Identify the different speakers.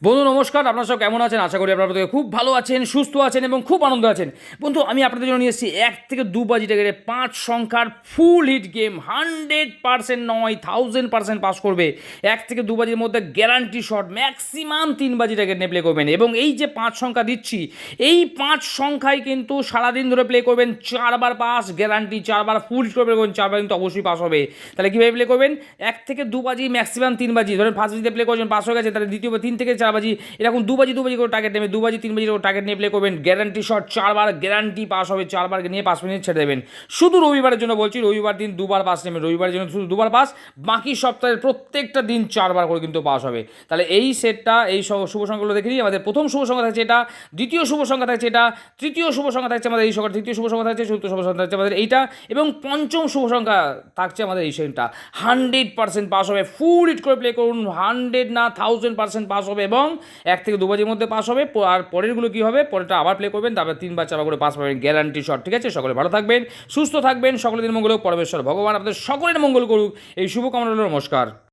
Speaker 1: বন্ধু নমস্কার, আপনারা সব কেমন আছেন? আশা করি আপনারা প্রত্যেকে খুব ভালো আছেন, সুস্থ আছেন এবং খুব আনন্দ আছেন। বন্ধু আমি আপনাদের জন্য নিয়ে এসেছি 1 থেকে 2 বাজি টাকা 5 সংখ্যার ফুল হিট গেম। 100% নয়, 1000% পাস করবে। 1 থেকে 2 বাজির মধ্যে গ্যারান্টি শট, ম্যাক্সিমাম 3 বাজি টাকা নিয়ে প্লে করবেন। এবং এই যে 5 সংখ্যা দিচ্ছি, এই 5 সংখ্যায় কিন্তু সারাদিন ধরে প্লে করবেন, 4বার পাস গ্যারান্টি, 4বার ফুল হিট করবেন, 4বার কিন্তু অবশ্যই পাস হবে। তাহলে কীভাবে প্লে করবেন? 1 থেকে 2 বাজি, ম্যাক্সিমাম 3 বাজি। ধরেন ফার্স্ট বাজিতে প্লে করছেন, পাস হয়ে গেছে, তাহলে দ্বিতীয় 3 থেকে 4 বাজি এরকম 2 বাজি করে টার্গেট নেবে, 2 বাজি 3 বাজি করে টার্গেট নিয়ে প্লে করবেন। গ্যারান্টি শট, 4বার গ্যারান্টি পাস হবে, 4বার নিয়ে 5 মিনিট ছেড়ে দেবেন। শুধু রবিবারের জন্য বলছি, রবিবার দিন 2বার পাস নেবেন, রবিবারের জন্য শুধু 2বার পাস, বাকি সপ্তাহের প্রত্যেকটা দিন 4বার করে কিন্তু পাস হবে। তাহলে এই সেটটা, এই শুভ সংখ্যাগুলো দেখে নিই। আমাদের প্রথম শুভ সংখ্যা থাকছে এটা, দ্বিতীয় শুভ সংখ্যা থাকছে এটা, তৃতীয় শুভ সংখ্যা থাকছে আমাদের এই সংখ্যা, তৃতীয় শুভ সংখ্যা থাকছে, চতুর্থ শুভ সংখ্যা থাকছে আমাদের এইটা, এবং পঞ্চম শুভ সংখ্যা থাকছে আমাদের এই সেটটা। 100% পাস হবে, ফুল হিট করে প্লে করুন। 100 না 1000% পাস হবে এবং 1 থেকে 2 বাজির মধ্যে পাস হবে। আর পরেরগুলো কী হবে, পরেরটা আবার প্লে করবেন, তারপরে 3 বা 4বার করে পাস পাবেন, গ্যারান্টি শট। ঠিক আছে, সকলে ভালো থাকবেন, সুস্থ থাকবেন, সকলের দিন মঙ্গল হোক, পরমেশ্বর ভগবান আপনাদের সকলের মঙ্গল করুক, এই শুভকামনা রইল। নমস্কার।